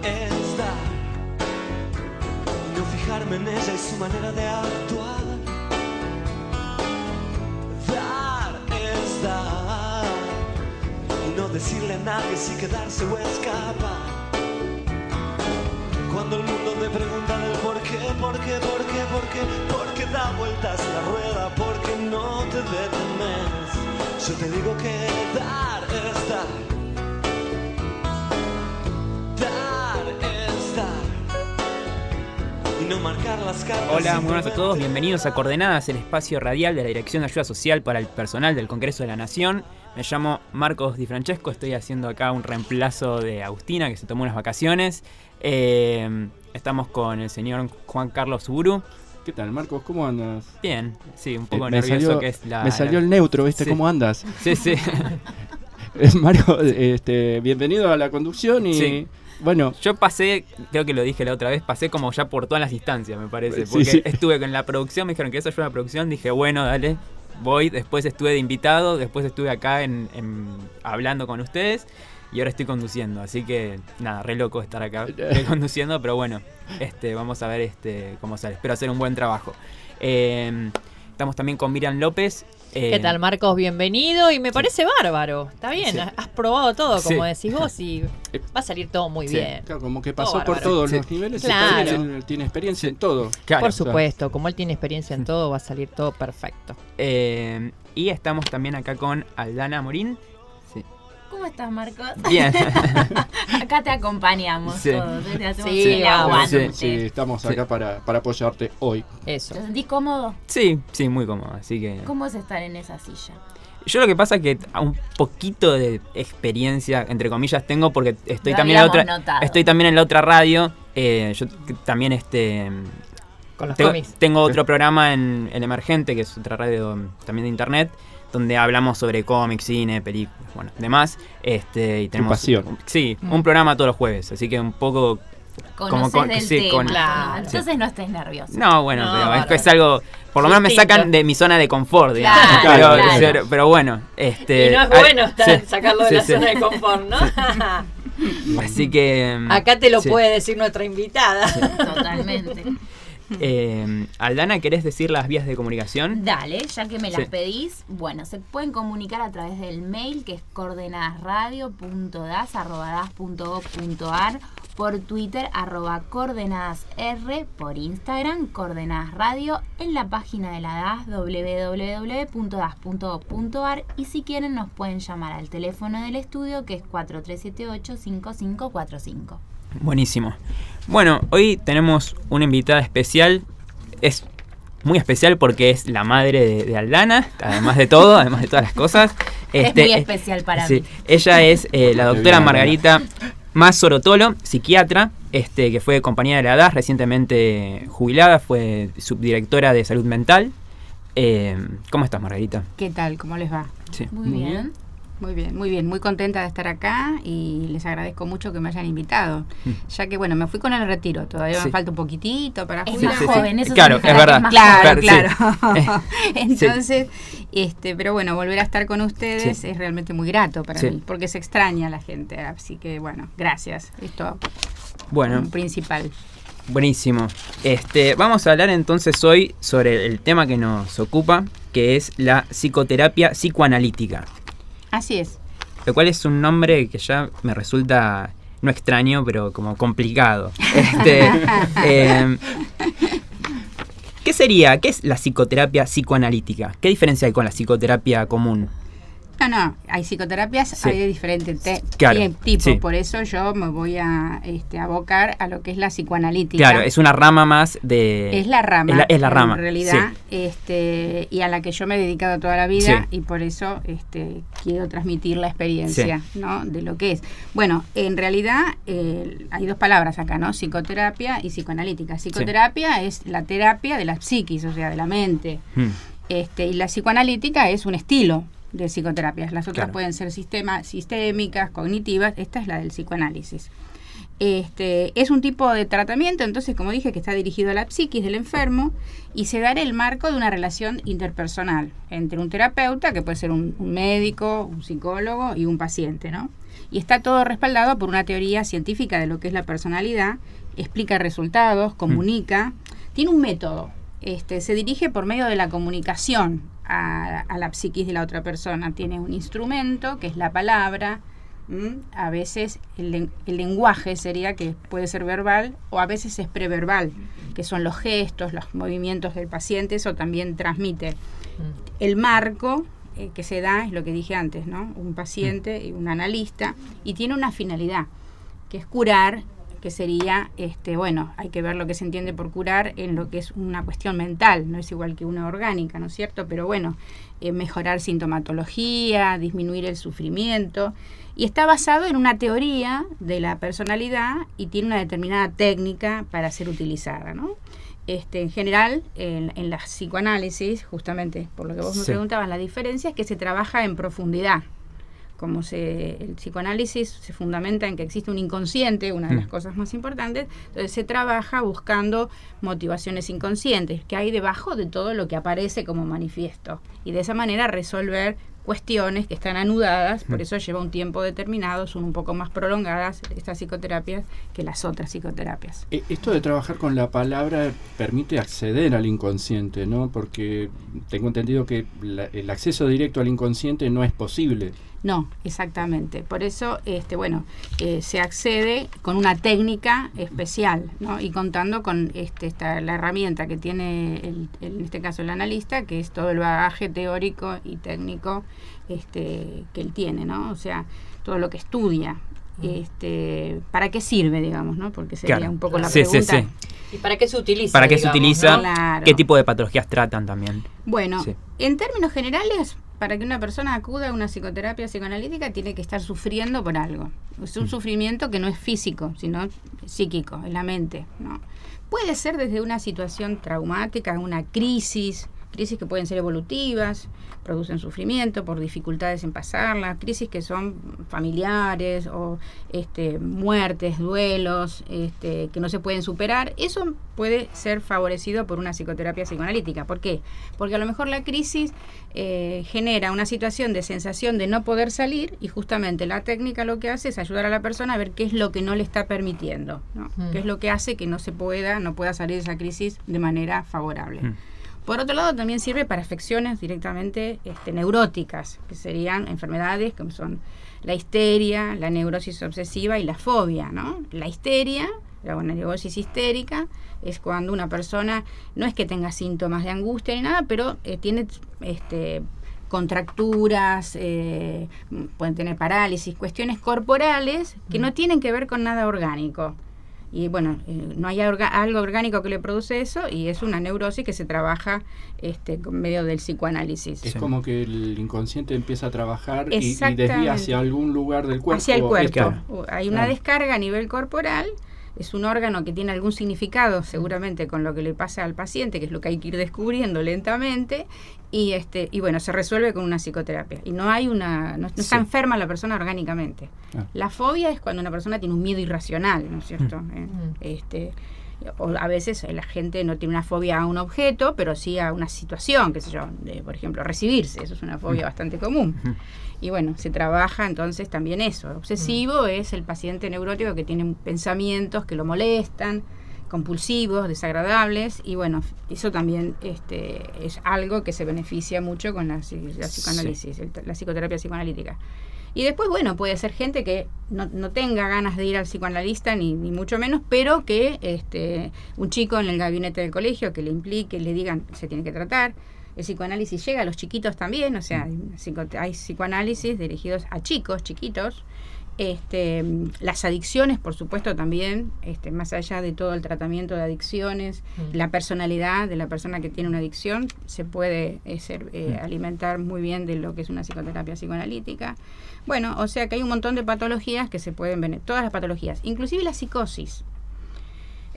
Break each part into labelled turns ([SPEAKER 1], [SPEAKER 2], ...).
[SPEAKER 1] es dar y no fijarme en ella y su manera de actuar. Dar es dar y no decirle a nadie si quedarse o escapar. Cuando el mundo me pregunta del por qué, porque da vueltas la rueda, porque no te detienes, yo te digo que dar es dar. Dar es dar y no marcar las cartas.
[SPEAKER 2] Hola, muy buenas a todos, bienvenidos a Coordenadas, el espacio radial de la Dirección de Ayuda Social para el personal del Congreso de la Nación. Me llamo Marcos Di Francesco, estoy haciendo acá un reemplazo de Agustina, que se tomó unas vacaciones. Estamos con el señor Juan Carlos Uburu.
[SPEAKER 3] ¿Qué tal, Marcos? ¿Cómo andas?
[SPEAKER 2] Bien, sí, un poco nervioso que es la...
[SPEAKER 3] Me salió el neutro, ¿viste?
[SPEAKER 2] Sí.
[SPEAKER 3] ¿Cómo andas?
[SPEAKER 2] Sí, sí.
[SPEAKER 3] Mario, bienvenido a la conducción y...
[SPEAKER 2] Sí.
[SPEAKER 3] Bueno,
[SPEAKER 2] Yo pasé, creo que lo dije la otra vez, pasé como ya por todas las instancias, me parece.
[SPEAKER 3] Sí,
[SPEAKER 2] Porque
[SPEAKER 3] sí.
[SPEAKER 2] estuve con la producción, me dijeron que eso ayuda a la producción, dije, bueno, dale, voy. Después estuve de invitado, después estuve acá hablando con ustedes y ahora estoy conduciendo. Así que, nada, re loco estar acá conduciendo, pero bueno, vamos a ver cómo sale. Espero hacer un buen trabajo. Estamos también con Miriam López.
[SPEAKER 4] ¿Qué tal, Marcos? Bienvenido. Y me parece bárbaro. Está bien,
[SPEAKER 2] Sí.
[SPEAKER 4] has probado todo, como
[SPEAKER 2] Sí.
[SPEAKER 4] decís vos, y va a salir todo muy
[SPEAKER 2] Sí.
[SPEAKER 4] bien.
[SPEAKER 3] claro, como que pasó
[SPEAKER 4] Todo
[SPEAKER 3] por
[SPEAKER 4] bárbaro.
[SPEAKER 3] todos
[SPEAKER 2] Sí.
[SPEAKER 3] los niveles,
[SPEAKER 4] Claro.
[SPEAKER 3] y también él tiene experiencia en todo.
[SPEAKER 2] Claro.
[SPEAKER 4] Por supuesto, como él tiene experiencia en todo, va a salir todo perfecto.
[SPEAKER 2] Y estamos también acá con Aldana Morín. Sí.
[SPEAKER 5] ¿Cómo estás, Marcos?
[SPEAKER 2] Bien.
[SPEAKER 5] Acá te acompañamos
[SPEAKER 2] Sí.
[SPEAKER 5] todos, te hacemos
[SPEAKER 4] Sí,
[SPEAKER 5] el
[SPEAKER 4] vamos.
[SPEAKER 5] aguante.
[SPEAKER 3] Sí, estamos acá para apoyarte hoy.
[SPEAKER 4] Eso.
[SPEAKER 5] ¿Te sentís cómodo?
[SPEAKER 2] Sí, muy cómodo. Así que.
[SPEAKER 5] ¿Cómo es estar en esa silla?
[SPEAKER 2] Yo lo que pasa es que un poquito de experiencia, entre comillas, tengo porque estoy
[SPEAKER 5] Lo
[SPEAKER 2] también en
[SPEAKER 5] habíamos
[SPEAKER 2] otra.
[SPEAKER 5] notado.
[SPEAKER 2] Estoy también en la otra radio. Yo también
[SPEAKER 4] Con los
[SPEAKER 2] tengo,
[SPEAKER 4] cómics.
[SPEAKER 2] tengo otro programa en El Emergente, que es otra radio también de internet, donde hablamos sobre cómics, cine, películas, bueno, demás. Y tenemos
[SPEAKER 3] pasión.
[SPEAKER 2] Sí, un programa todos los jueves, así que un poco.
[SPEAKER 5] Conoces del
[SPEAKER 2] sí,
[SPEAKER 5] tema.
[SPEAKER 4] Claro.
[SPEAKER 5] Entonces no estés nervioso.
[SPEAKER 2] No, bueno,
[SPEAKER 4] No,
[SPEAKER 2] pero
[SPEAKER 4] bárbaro.
[SPEAKER 2] es algo. Por lo menos me
[SPEAKER 4] Distinto.
[SPEAKER 2] sacan de mi zona de confort, digamos.
[SPEAKER 5] Claro,
[SPEAKER 2] pero,
[SPEAKER 5] claro.
[SPEAKER 2] pero bueno,
[SPEAKER 4] Y no es bueno sacarlo de la zona de confort, ¿no?
[SPEAKER 2] Así que.
[SPEAKER 4] Acá te lo
[SPEAKER 2] sí.
[SPEAKER 4] puede decir nuestra invitada.
[SPEAKER 5] Totalmente.
[SPEAKER 2] Aldana, ¿querés decir las vías de comunicación?
[SPEAKER 5] Dale, ya que me las
[SPEAKER 2] Sí.
[SPEAKER 5] pedís, bueno, se pueden comunicar a través del mail que es coordenadasradio.das@das.gov.ar, por Twitter @coordenadasr, por Instagram Coordenadas Radio, en la página de la DAS www.das.gov.ar, y si quieren nos pueden llamar al teléfono del estudio que es 4378-5545.
[SPEAKER 2] Buenísimo. Bueno, hoy tenemos una invitada especial. Es muy especial porque es la madre de Aldana, además de todo, además de todas las cosas.
[SPEAKER 5] Es muy especial para mí.
[SPEAKER 2] Ella es la doctora
[SPEAKER 3] Bien,
[SPEAKER 2] Margarita Mazzorotolo, psiquiatra, que fue compañera de la DAS, recientemente jubilada, fue subdirectora de salud mental. ¿Cómo estás, Margarita?
[SPEAKER 6] ¿Qué tal? ¿Cómo les va?
[SPEAKER 2] Sí.
[SPEAKER 5] Muy bien.
[SPEAKER 6] Muy bien, muy contenta de estar acá y les agradezco mucho que me hayan invitado, ya que bueno, me fui con el retiro, todavía
[SPEAKER 2] Sí.
[SPEAKER 6] me falta un poquitito para
[SPEAKER 5] Es
[SPEAKER 6] jubilar.
[SPEAKER 5] más joven, eso
[SPEAKER 2] Claro,
[SPEAKER 5] significa
[SPEAKER 2] es
[SPEAKER 5] que
[SPEAKER 2] verdad.
[SPEAKER 5] más
[SPEAKER 6] Claro,
[SPEAKER 2] Claro,
[SPEAKER 6] claro.
[SPEAKER 2] sí.
[SPEAKER 6] Entonces, pero bueno, volver a estar con ustedes
[SPEAKER 2] Sí.
[SPEAKER 6] es realmente muy grato para
[SPEAKER 2] Sí.
[SPEAKER 6] mí, porque se extraña a la gente, así que bueno, gracias. Esto
[SPEAKER 2] Bueno,
[SPEAKER 6] principal.
[SPEAKER 2] buenísimo. Vamos a hablar entonces hoy sobre el tema que nos ocupa, que es la psicoterapia psicoanalítica.
[SPEAKER 6] Así es.
[SPEAKER 2] Lo cual es un nombre que ya me resulta no extraño, pero como complicado. ¿Qué sería? ¿Qué es la psicoterapia psicoanalítica? ¿Qué diferencia hay con la psicoterapia común?
[SPEAKER 6] No, hay psicoterapias,
[SPEAKER 2] Sí.
[SPEAKER 6] hay de diferentes
[SPEAKER 2] Claro,
[SPEAKER 6] tipos,
[SPEAKER 2] sí.
[SPEAKER 6] por eso yo me voy a abocar a lo que es la psicoanalítica.
[SPEAKER 2] Claro, es una rama más de...
[SPEAKER 6] Es la rama.
[SPEAKER 2] Es la rama,
[SPEAKER 6] en realidad,
[SPEAKER 2] sí.
[SPEAKER 6] y a la que yo me he dedicado toda la vida,
[SPEAKER 2] Sí.
[SPEAKER 6] y por eso quiero transmitir la experiencia, ¿no? De lo que es. Bueno, en realidad hay dos palabras acá, ¿no? Psicoterapia y psicoanalítica. Psicoterapia es la terapia de la psiquis, o sea, de la mente.
[SPEAKER 2] Mm.
[SPEAKER 6] Y la psicoanalítica es un estilo de psicoterapias. Las otras
[SPEAKER 2] Claro.
[SPEAKER 6] pueden ser sistémicas, cognitivas. Esta es la del psicoanálisis. Es un tipo de tratamiento, entonces, como dije, que está dirigido a la psiquis del enfermo y se da en el marco de una relación interpersonal entre un terapeuta, que puede ser un médico, un psicólogo y un paciente, ¿no? Y está todo respaldado por una teoría científica de lo que es la personalidad, explica resultados, comunica, tiene un método, se dirige por medio de la comunicación a la psiquis de la otra persona, tiene un instrumento que es la palabra. A veces el lenguaje sería que puede ser verbal o a veces es preverbal, que son los gestos, los movimientos del paciente, eso también transmite. El marco que se da es lo que dije antes, ¿no? Un paciente y un analista, y tiene una finalidad, que es curar, que sería, hay que ver lo que se entiende por curar en lo que es una cuestión mental, no es igual que una orgánica, ¿no es cierto? Pero bueno, mejorar sintomatología, disminuir el sufrimiento, y está basado en una teoría de la personalidad y tiene una determinada técnica para ser utilizada, ¿no? En general, en la psicoanálisis, justamente por lo que vos me preguntabas, la diferencia es que se trabaja en profundidad. El psicoanálisis se fundamenta en que existe un inconsciente, una de las cosas más importantes, entonces se trabaja buscando motivaciones inconscientes que hay debajo de todo lo que aparece como manifiesto, y de esa manera resolver cuestiones que están anudadas, por eso lleva un tiempo determinado, son un poco más prolongadas estas psicoterapias que las otras psicoterapias.
[SPEAKER 3] Esto de trabajar con la palabra permite acceder al inconsciente, ¿no? Porque tengo entendido que el acceso directo al inconsciente no es posible.
[SPEAKER 6] No, exactamente. Por eso, se accede con una técnica especial, ¿no? Y contando con la herramienta que tiene, en este caso, el analista, que es todo el bagaje teórico y técnico que él tiene, ¿no? O sea, todo lo que estudia. ¿Para qué sirve, digamos, no? Porque sería un poco la pregunta.
[SPEAKER 2] Sí.
[SPEAKER 4] ¿Y para qué se utiliza?
[SPEAKER 2] ¿Para qué se utiliza?
[SPEAKER 6] ¿no? Claro.
[SPEAKER 2] ¿Qué tipo de patologías tratan también?
[SPEAKER 6] Bueno, en términos generales, para que una persona acuda a una psicoterapia psicoanalítica tiene que estar sufriendo por algo. Es un sufrimiento que no es físico, sino psíquico, en la mente, ¿no? Puede ser desde una situación traumática, una crisis que pueden ser evolutivas, producen sufrimiento por dificultades en pasarla, crisis que son familiares o muertes, duelos, que no se pueden superar. Eso puede ser favorecido por una psicoterapia psicoanalítica. ¿Por qué? Porque a lo mejor la crisis genera una situación de sensación de no poder salir, y justamente la técnica lo que hace es ayudar a la persona a ver qué es lo que no le está permitiendo, ¿no? Qué es lo que hace que no pueda salir de esa crisis de manera favorable. Por otro lado, también sirve para afecciones directamente neuróticas, que serían enfermedades como son la histeria, la neurosis obsesiva y la fobia, ¿no? La histeria, la neurosis histérica, es cuando una persona no es que tenga síntomas de angustia ni nada, pero tiene contracturas, pueden tener parálisis, cuestiones corporales que no tienen que ver con nada orgánico. Y bueno, no hay algo orgánico que le produce eso, y es una neurosis que se trabaja con medio del psicoanálisis.
[SPEAKER 3] Es como que el inconsciente empieza a trabajar y desvía hacia algún lugar del cuerpo.
[SPEAKER 6] Hacia el cuerpo.
[SPEAKER 2] Claro.
[SPEAKER 6] Hay una descarga a nivel corporal. Es un órgano que tiene algún significado, seguramente, con lo que le pasa al paciente, que es lo que hay que ir descubriendo lentamente, y bueno, se resuelve con una psicoterapia. Y no está enferma la persona orgánicamente. La fobia es cuando una persona tiene un miedo irracional, ¿no es cierto? O a veces la gente no tiene una fobia a un objeto, pero sí a una situación, qué sé yo, por ejemplo, recibirse. Eso es una fobia bastante común. Y bueno, se trabaja entonces también eso. Obsesivo es el paciente neurótico que tiene pensamientos que lo molestan, compulsivos, desagradables, y bueno, eso también es algo que se beneficia mucho con la psicoanálisis, la psicoterapia psicoanalítica. Y después, bueno, puede ser gente que no tenga ganas de ir al psicoanalista, ni mucho menos, pero que un chico en el gabinete del colegio que le implique, le digan se tiene que tratar. El psicoanálisis llega a los chiquitos también, o sea, hay psicoanálisis dirigidos a chicos, chiquitos. Las adicciones, por supuesto, también, más allá de todo el tratamiento de adicciones, la personalidad de la persona que tiene una adicción se puede alimentar muy bien de lo que es una psicoterapia psicoanalítica. Bueno, o sea que hay un montón de patologías que se pueden ver, todas las patologías, inclusive la psicosis.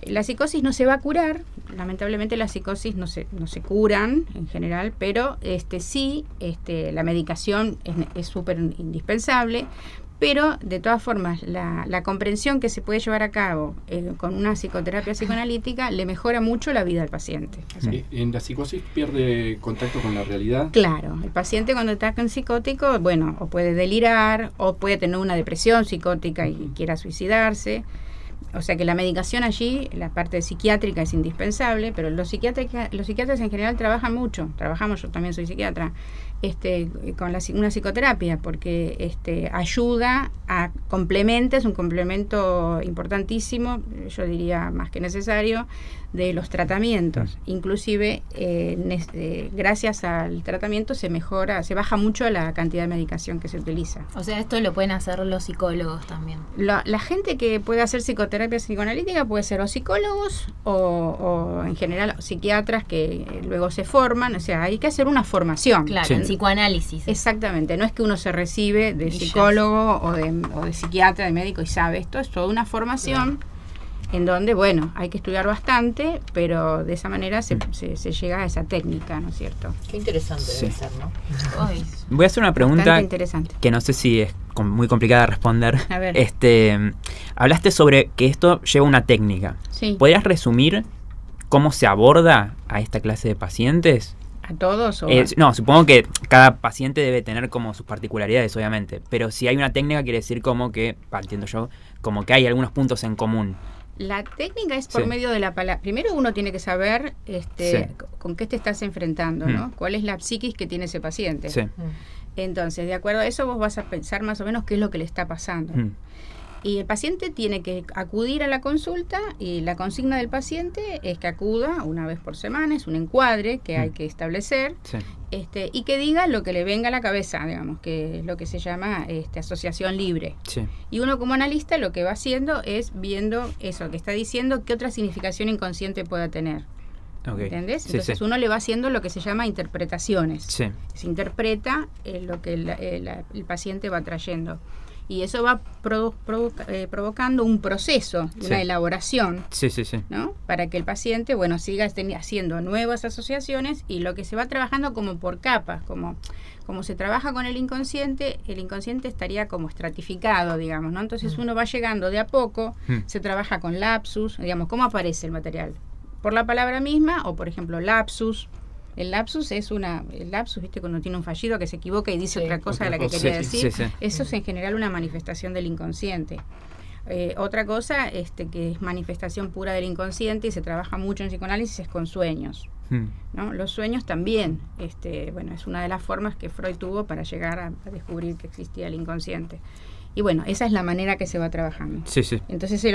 [SPEAKER 6] La psicosis no se va a curar, lamentablemente las psicosis no se curan en general, pero sí, la medicación es súper indispensable, pero de todas formas la comprensión que se puede llevar a cabo con una psicoterapia psicoanalítica le mejora mucho la vida al paciente.
[SPEAKER 3] ¿En la psicosis pierde contacto con la realidad?
[SPEAKER 6] Claro, el paciente cuando está en psicótico, bueno, o puede delirar, o puede tener una depresión psicótica y quiera suicidarse. O sea que la medicación allí, la parte psiquiátrica es indispensable, pero los psiquiatras en general trabajan mucho, yo también soy psiquiatra, con una psicoterapia, porque ayuda a complementa, es un complemento importantísimo, yo diría más que necesario, de los tratamientos. Inclusive, gracias al tratamiento se baja mucho la cantidad de medicación que se utiliza.
[SPEAKER 5] O sea, esto lo pueden hacer los psicólogos también.
[SPEAKER 6] La gente que puede hacer psicoterapia psicoanalítica puede ser o psicólogos o en general psiquiatras que luego se forman, o sea, hay que hacer una formación.
[SPEAKER 5] Claro,
[SPEAKER 2] Sí.
[SPEAKER 5] en psicoanálisis.
[SPEAKER 6] Exactamente, no es que uno se recibe de psicólogo o de psiquiatra, de médico y sabe esto, es toda una formación en donde, bueno, hay que estudiar bastante, pero de esa manera se llega a esa técnica, ¿no es cierto?
[SPEAKER 4] Qué interesante
[SPEAKER 2] Sí.
[SPEAKER 4] debe ser, ¿no?
[SPEAKER 5] Ay,
[SPEAKER 2] Voy a hacer una pregunta
[SPEAKER 6] Bastante interesante.
[SPEAKER 2] que no sé si es muy complicada de responder.
[SPEAKER 6] A ver.
[SPEAKER 2] Hablaste sobre que esto lleva una técnica.
[SPEAKER 6] Sí.
[SPEAKER 2] ¿Podrías resumir cómo se aborda a esta clase de pacientes?
[SPEAKER 6] ¿A todos?
[SPEAKER 2] No, supongo que cada paciente debe tener como sus particularidades, obviamente. Pero si hay una técnica, quiere decir como que, entiendo yo, como que hay algunos puntos en común.
[SPEAKER 6] La técnica es por
[SPEAKER 2] Sí.
[SPEAKER 6] medio de la palabra. Primero uno tiene que saber
[SPEAKER 2] Sí.
[SPEAKER 6] con qué te estás enfrentando, ¿no? ¿Cuál es la psiquis que tiene ese paciente?
[SPEAKER 2] Sí.
[SPEAKER 6] Entonces, de acuerdo a eso, vos vas a pensar más o menos qué es lo que le está pasando.
[SPEAKER 2] Mm.
[SPEAKER 6] Y el paciente tiene que acudir a la consulta y la consigna del paciente es que acuda una vez por semana, es un encuadre que hay que establecer
[SPEAKER 2] Sí.
[SPEAKER 6] y que diga lo que le venga a la cabeza, digamos, que es lo que se llama asociación libre.
[SPEAKER 2] Sí.
[SPEAKER 6] Y uno como analista lo que va haciendo es viendo eso que está diciendo, qué otra significación inconsciente pueda tener.
[SPEAKER 2] Ok.
[SPEAKER 6] ¿Entendés?
[SPEAKER 2] Sí,
[SPEAKER 6] Entonces
[SPEAKER 2] sí.
[SPEAKER 6] uno le va haciendo lo que se llama interpretaciones.
[SPEAKER 2] Sí.
[SPEAKER 6] Se interpreta lo que el paciente va trayendo. Y eso va provocando un proceso,
[SPEAKER 2] Sí.
[SPEAKER 6] una elaboración,
[SPEAKER 2] Sí, sí, sí.
[SPEAKER 6] ¿no? Para que el paciente, bueno, siga haciendo nuevas asociaciones y lo que se va trabajando como por capas, como se trabaja con el inconsciente estaría como estratificado, digamos, ¿no? Entonces uno va llegando de a poco, se trabaja con lapsus, digamos, ¿cómo aparece el material? Por la palabra misma o, por ejemplo, lapsus. El lapsus viste, cuando tiene un fallido que se equivoca y dice
[SPEAKER 4] Sí,
[SPEAKER 6] otra cosa de la que
[SPEAKER 2] cosa.
[SPEAKER 6] quería
[SPEAKER 2] Sí,
[SPEAKER 6] decir.
[SPEAKER 2] sí, sí.
[SPEAKER 6] Eso es en general una manifestación del inconsciente. Otra cosa que es manifestación pura del inconsciente y se trabaja mucho en psicoanálisis es con sueños,
[SPEAKER 2] Mm.
[SPEAKER 6] ¿no? Los sueños también, es una de las formas que Freud tuvo para llegar a descubrir que existía el inconsciente. Y bueno, esa es la manera que se va trabajando.
[SPEAKER 2] Sí, sí.
[SPEAKER 6] Entonces se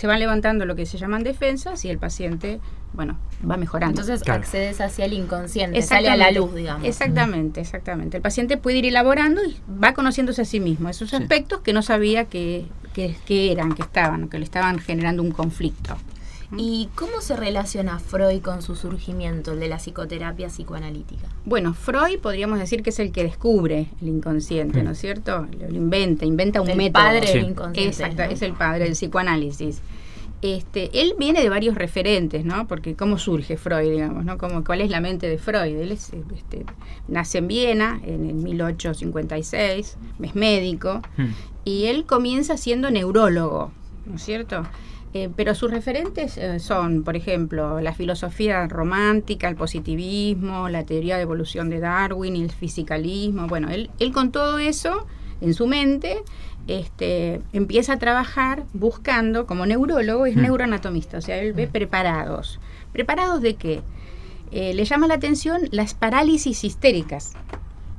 [SPEAKER 6] van levantando lo que se llaman defensas y el paciente, bueno, va mejorando.
[SPEAKER 5] entonces
[SPEAKER 2] Claro.
[SPEAKER 5] accedes hacia el inconsciente, sale a la luz, digamos.
[SPEAKER 6] Exactamente. El paciente puede ir elaborando y va conociéndose a sí mismo esos
[SPEAKER 2] Sí.
[SPEAKER 6] aspectos que no sabía que le estaban generando un conflicto.
[SPEAKER 5] ¿Y cómo se relaciona Freud con su surgimiento, el de la psicoterapia psicoanalítica?
[SPEAKER 6] Bueno, Freud podríamos decir que es el que descubre el inconsciente, ¿no es cierto? Lo inventa un
[SPEAKER 5] El
[SPEAKER 6] método.
[SPEAKER 5] padre
[SPEAKER 2] Sí.
[SPEAKER 5] del inconsciente.
[SPEAKER 6] Exacto,
[SPEAKER 5] ¿no?
[SPEAKER 6] es el padre del psicoanálisis. Él viene de varios referentes, ¿no? Porque cómo surge Freud, digamos, ¿no? ¿Cuál es la mente de Freud? Él nace en Viena en 1856, es médico, y él comienza siendo neurólogo, ¿no es cierto? Pero sus referentes son, por ejemplo, la filosofía romántica, el positivismo, la teoría de evolución de Darwin y el fisicalismo. Bueno, él con todo eso en su mente empieza a trabajar buscando, como neurólogo, es neuroanatomista, o sea, él ve preparados. ¿Preparados de qué? Le llama la atención las parálisis histéricas,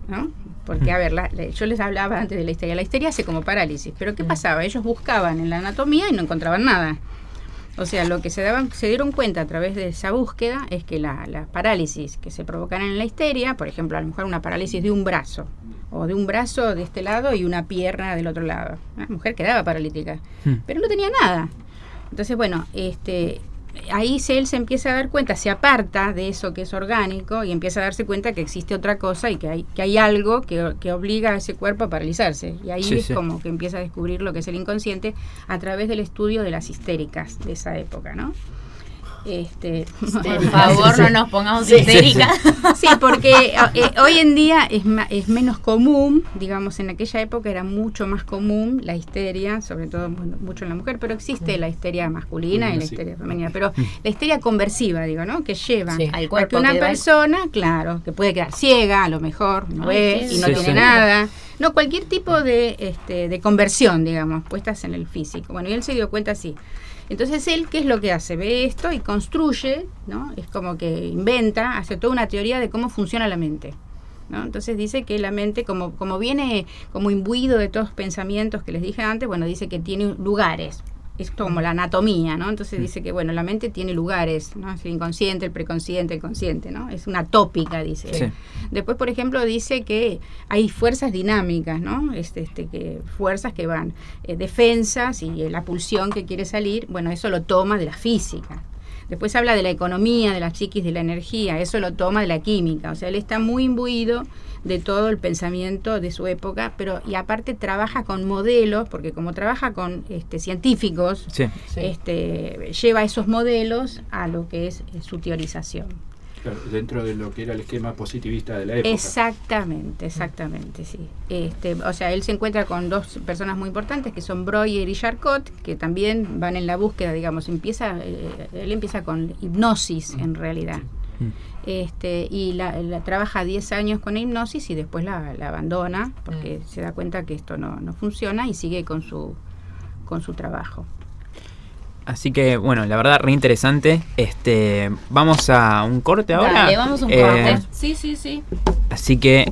[SPEAKER 6] ¿no? Porque, a ver, yo les hablaba antes de la histeria. La histeria hace como parálisis, pero ¿qué pasaba? Ellos buscaban en la anatomía y no encontraban nada. O sea, lo que se dieron cuenta a través de esa búsqueda es que la parálisis que se provocan en la histeria, por ejemplo, a lo mejor una parálisis de un brazo, o de un brazo de este lado y una pierna del otro lado. La mujer quedaba paralítica, pero no tenía nada. Entonces, bueno, ahí él se empieza a dar cuenta, se aparta de eso que es orgánico y empieza a darse cuenta que existe otra cosa y que hay algo que obliga a ese cuerpo a paralizarse. Y ahí es como que empieza a descubrir lo que es el inconsciente a través del estudio de las histéricas de esa época, ¿no?
[SPEAKER 5] Por favor, no nos pongamos histéricas.
[SPEAKER 6] Sí, porque hoy en día es menos común, digamos, en aquella época era mucho más común la histeria, sobre todo mucho en la mujer, pero existe la histeria masculina y la histeria femenina, pero la histeria conversiva, digo, ¿no? Que lleva
[SPEAKER 5] al
[SPEAKER 6] a
[SPEAKER 5] cuerpo
[SPEAKER 6] que una persona, claro, que puede quedar ciega, a lo mejor, no ve y no tiene nada. No, cualquier tipo de conversión, digamos, puestas en el físico. Bueno, y él se dio cuenta así. Entonces él, ¿qué es lo que hace? Ve esto y construye, ¿no? Es como que inventa, hace toda una teoría de cómo funciona la mente, ¿no? Entonces dice que la mente, como viene como imbuido de todos los pensamientos que les dije antes, bueno, dice que tiene lugares. Es como la anatomía, ¿no? Entonces dice que, bueno, la mente tiene lugares, ¿no? Es el inconsciente, el preconsciente, el consciente, ¿no? Es una tópica, dice.
[SPEAKER 2] Sí.
[SPEAKER 6] Después, por ejemplo, dice que hay fuerzas dinámicas, ¿no? Que fuerzas que van, defensas y la pulsión que quiere salir, bueno, eso lo toma de la física. Después habla de la economía, de la psiquis, de la energía, eso lo toma de la química. O sea, él está muy imbuido de todo el pensamiento de su época, y aparte trabaja con modelos, porque como trabaja con científicos, lleva esos modelos a lo que es su teorización.
[SPEAKER 3] Claro, dentro de lo que era el esquema positivista de la época.
[SPEAKER 6] Exactamente, sí. O sea, él se encuentra con dos personas muy importantes que son Breuer y Charcot, que también van en la búsqueda, digamos, él empieza con hipnosis en realidad. Y la trabaja 10 años con hipnosis y después la abandona porque se da cuenta que esto no funciona y sigue con su trabajo.
[SPEAKER 2] Así que, bueno, la verdad, re interesante. Vamos a un corte ahora.
[SPEAKER 5] Dale, vamos a un corte. Sí.
[SPEAKER 2] Así que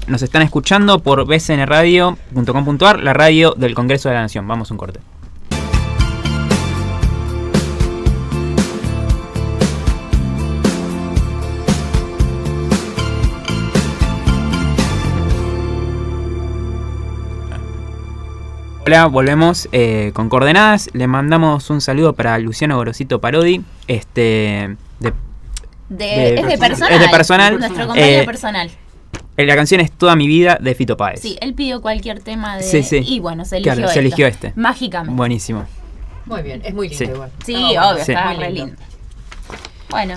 [SPEAKER 2] nos están escuchando por bcnradio.com.ar, la radio del Congreso de la Nación. Vamos a un corte. Hola, volvemos con Coordenadas. Le mandamos un saludo para Luciano Gorosito Parodi.
[SPEAKER 5] Es de personal.
[SPEAKER 2] Es de personal.
[SPEAKER 5] Nuestro compañero personal.
[SPEAKER 2] La canción es Toda mi vida de Fito Páez.
[SPEAKER 5] Sí, él pidió cualquier tema de...
[SPEAKER 2] Sí.
[SPEAKER 5] Y bueno, se eligió
[SPEAKER 2] se eligió este.
[SPEAKER 5] Mágicamente.
[SPEAKER 2] Buenísimo.
[SPEAKER 4] Muy bien, es muy lindo igual.
[SPEAKER 5] Sí, obvio, está
[SPEAKER 4] muy
[SPEAKER 5] re lindo. Bueno,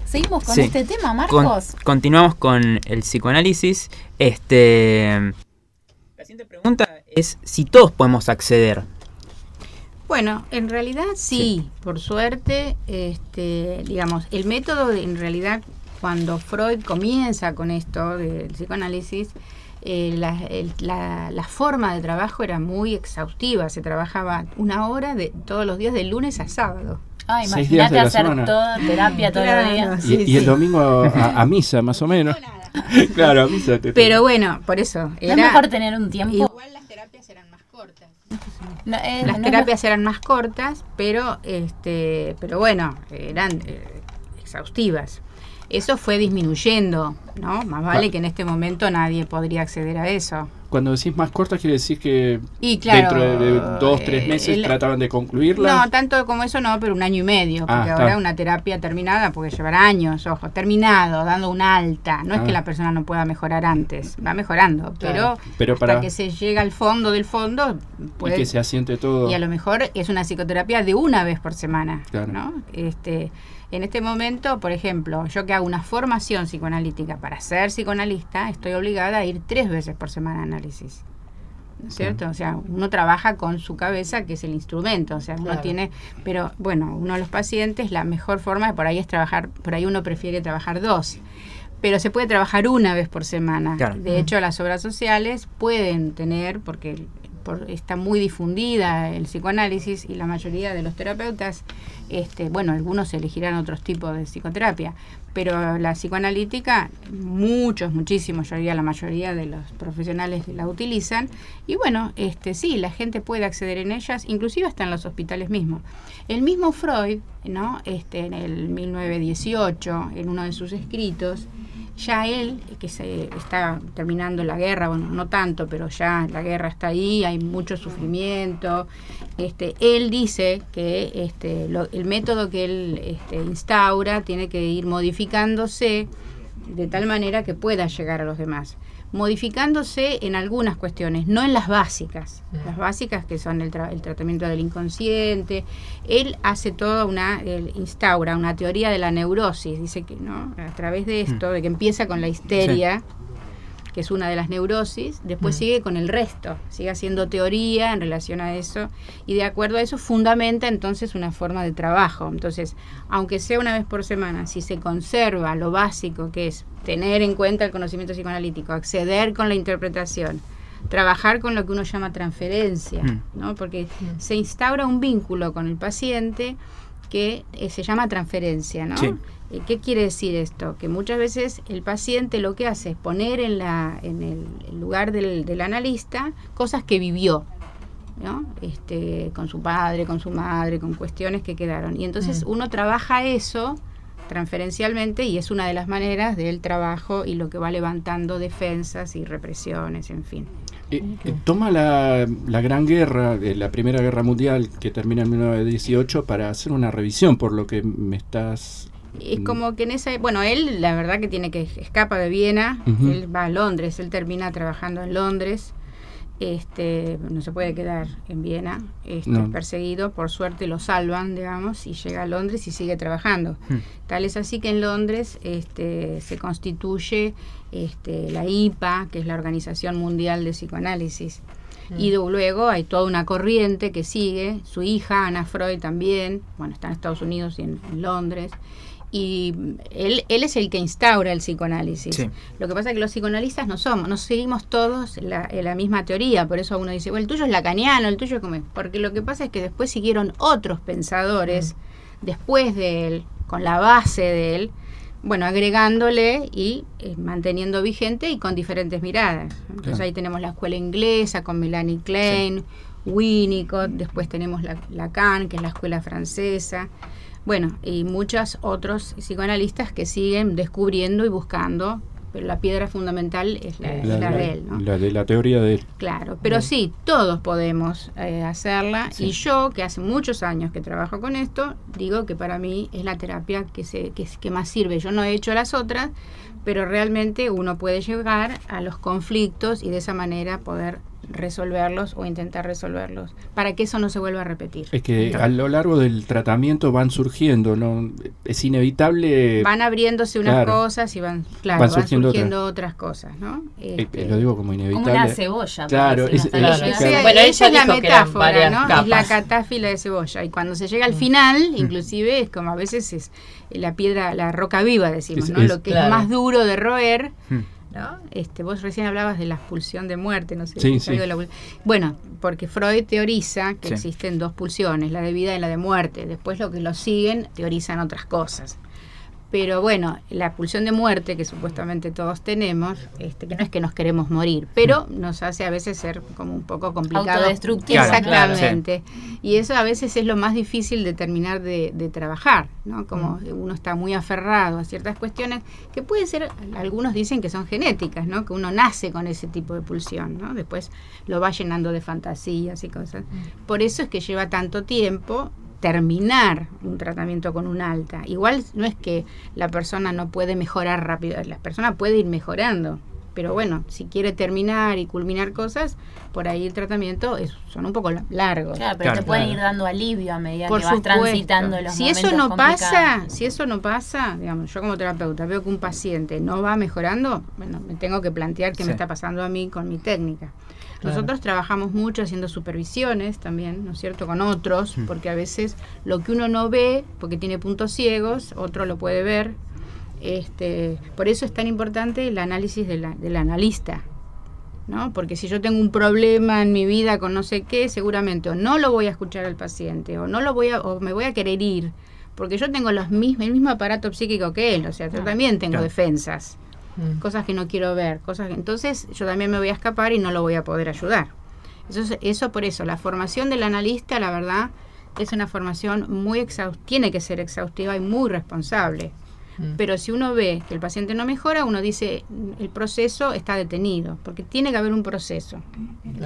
[SPEAKER 5] seguimos con
[SPEAKER 2] Sí.
[SPEAKER 5] este tema, Marcos.
[SPEAKER 2] Continuamos con el psicoanálisis. La siguiente pregunta es si todos podemos acceder.
[SPEAKER 6] Bueno, en realidad sí. Por suerte, digamos, el método en realidad cuando Freud comienza con esto del psicoanálisis, la forma de trabajo era muy exhaustiva, se trabajaba 1 hora todos los días de lunes a sábado.
[SPEAKER 5] Ah,
[SPEAKER 3] 6 días
[SPEAKER 5] imagínate
[SPEAKER 3] de la
[SPEAKER 5] hacer
[SPEAKER 3] semana.
[SPEAKER 5] toda terapia todos los días.
[SPEAKER 3] Y el domingo a misa, más o menos. Claro, a misa.
[SPEAKER 6] Pero bueno, por eso.
[SPEAKER 5] ¿No es mejor tener un tiempo?
[SPEAKER 6] Igual las terapias eran más cortas. Las terapias eran más cortas, pero bueno, eran exhaustivas. Eso fue disminuyendo, ¿no? Más vale que en este momento nadie podría acceder a eso.
[SPEAKER 3] Cuando decís más corta, quiere decir que
[SPEAKER 6] claro,
[SPEAKER 3] dentro de 2-3 meses trataban de concluirla.
[SPEAKER 6] No, tanto como eso no, pero 1 año y medio. Porque
[SPEAKER 3] está.
[SPEAKER 6] ahora una terapia terminada puede llevar años, ojo, terminado, dando una alta. No es que la persona no pueda mejorar antes, va mejorando,
[SPEAKER 3] Pero
[SPEAKER 6] hasta
[SPEAKER 3] para
[SPEAKER 6] que se llega al fondo del fondo,
[SPEAKER 3] y que se asiente todo.
[SPEAKER 6] Y a lo mejor es una psicoterapia de 1 vez por semana,
[SPEAKER 3] Claro.
[SPEAKER 6] ¿no? En este momento, por ejemplo, yo que hago una formación psicoanalítica para ser psicoanalista, estoy obligada a ir 3 veces por semana a análisis. ¿No es cierto? O sea, uno trabaja con su cabeza, que es el instrumento. O sea, uno tiene... Pero, bueno, uno de los pacientes, la mejor forma por ahí es trabajar... Por ahí uno prefiere trabajar 2. Pero se puede trabajar 1 vez por semana.
[SPEAKER 2] Claro.
[SPEAKER 6] De hecho, las obras sociales pueden tener, porque está muy difundida el psicoanálisis y la mayoría de los terapeutas, bueno, algunos elegirán otros tipos de psicoterapia, pero la psicoanalítica, muchísimos, yo diría la mayoría de los profesionales la utilizan, y bueno, sí, la gente puede acceder en ellas, inclusive hasta en los hospitales mismos. El mismo Freud, ¿no? En el 1918, en uno de sus escritos, ya él, que se está terminando la guerra, bueno, no tanto, pero ya la guerra está ahí, hay mucho sufrimiento, él dice que el método que él instaura tiene que ir modificándose de tal manera que pueda llegar a los demás. Modificándose en algunas cuestiones, no en las básicas. Las básicas que son el tratamiento del inconsciente. Él hace él instaura una teoría de la neurosis. Dice que no, a través de esto, de que empieza con la histeria, que es una de las neurosis, después sigue con el resto, sigue haciendo teoría en relación a eso, y de acuerdo a eso fundamenta entonces una forma de trabajo. Entonces, aunque sea una vez por semana, si se conserva lo básico, que es tener en cuenta el conocimiento psicoanalítico, acceder con la interpretación, trabajar con lo que uno llama transferencia, ¿no? Porque se instaura un vínculo con el paciente que se llama transferencia, ¿no?
[SPEAKER 2] Sí.
[SPEAKER 6] ¿Qué quiere decir esto? Que muchas veces el paciente lo que hace es poner en el lugar del analista cosas que vivió, ¿no? Con su padre, con su madre, con cuestiones que quedaron. Y entonces uno trabaja eso transferencialmente, y es una de las maneras del trabajo y lo que va levantando defensas y represiones, en fin.
[SPEAKER 3] Toma la Gran Guerra, la Primera Guerra Mundial, que termina en 1918, para hacer una revisión, por lo que me estás...
[SPEAKER 6] Es como que él la verdad que escapa de Viena, él va a Londres, él termina trabajando en Londres, no se puede quedar en Viena,
[SPEAKER 3] No.
[SPEAKER 6] perseguido, por suerte lo salvan, digamos, y llega a Londres y sigue trabajando. Tal es así que en Londres se constituye la IPA, que es la Organización Mundial de Psicoanálisis. Y luego hay toda una corriente que sigue, su hija, Anna Freud también, está en Estados Unidos y en Londres, y él es el que instaura el psicoanálisis.
[SPEAKER 2] Sí.
[SPEAKER 6] Lo que pasa es que los psicoanalistas no seguimos todos la misma teoría, por eso uno dice, bueno, el tuyo es lacaniano, el tuyo es como... Porque lo que pasa es que después siguieron otros pensadores, después de él, con la base de él, agregándole y manteniendo vigente y con diferentes miradas. Entonces ahí tenemos la escuela inglesa con Melanie Klein, Winnicott, después tenemos Lacan, que es la escuela francesa, y muchos otros psicoanalistas que siguen descubriendo y buscando, pero la piedra fundamental es la de él, ¿no?
[SPEAKER 3] La de la teoría de él.
[SPEAKER 6] Claro, pero sí, todos podemos hacerla, y yo, que hace muchos años que trabajo con esto, digo que para mí es la terapia que más sirve. Yo no he hecho las otras, pero realmente uno puede llegar a los conflictos y de esa manera poder resolverlos o intentar resolverlos, para que eso no se vuelva a repetir.
[SPEAKER 3] Es que a lo largo del tratamiento van surgiendo, ¿no? Es inevitable...
[SPEAKER 6] Van abriéndose unas cosas y van surgiendo otras cosas, ¿no?
[SPEAKER 3] Lo digo como inevitable.
[SPEAKER 5] Como una cebolla.
[SPEAKER 3] Claro,
[SPEAKER 6] Esa es la metáfora, ¿no? Es la catáfila de cebolla. Y cuando se llega al final, inclusive, es como a veces es la piedra, la roca viva, decimos, ¿no? Lo que es más duro de roer, ¿no? Vos recién hablabas de la pulsión de muerte, no sé.
[SPEAKER 3] Sí.
[SPEAKER 6] Porque Freud teoriza que existen dos pulsiones, la de vida y la de muerte. Después lo que lo siguen teorizan otras cosas. Pero la pulsión de muerte que supuestamente todos tenemos, que no es que nos queremos morir, pero nos hace a veces ser como un poco complicado.
[SPEAKER 5] Autodestructivo.
[SPEAKER 6] Exactamente. Y eso a veces es lo más difícil de terminar de trabajar, ¿no? Como uno está muy aferrado a ciertas cuestiones que puede ser, algunos dicen que son genéticas, ¿no? Que uno nace con ese tipo de pulsión, ¿no? Después lo va llenando de fantasías y cosas. Por eso es que lleva tanto tiempo terminar un tratamiento con un alta. Igual no es que la persona no puede mejorar rápido, la persona puede ir mejorando, pero si quiere terminar y culminar cosas, por ahí el tratamiento son un poco largos.
[SPEAKER 5] Claro, pero te pueden ir dando alivio a medida que vas transitando los momentos complicados.
[SPEAKER 6] Si eso no pasa, digamos, yo como terapeuta veo que un paciente no va mejorando, me tengo que plantear qué me está pasando a mí con mi técnica. Nosotros trabajamos mucho haciendo supervisiones también, ¿no es cierto?, con otros, porque a veces lo que uno no ve, porque tiene puntos ciegos, otro lo puede ver. Por eso es tan importante el análisis del analista, ¿no? Porque si yo tengo un problema en mi vida con no sé qué, seguramente o no lo voy a escuchar al paciente, o me voy a querer ir, porque yo tengo el mismo aparato psíquico que él, o sea, yo también tengo defensas, cosas que no quiero ver, entonces yo también me voy a escapar y no lo voy a poder ayudar. Eso por eso, la formación del analista, la verdad, es una formación muy tiene que ser exhaustiva y muy responsable. Pero si uno ve que el paciente no mejora, uno dice, el proceso está detenido, porque tiene que haber un proceso,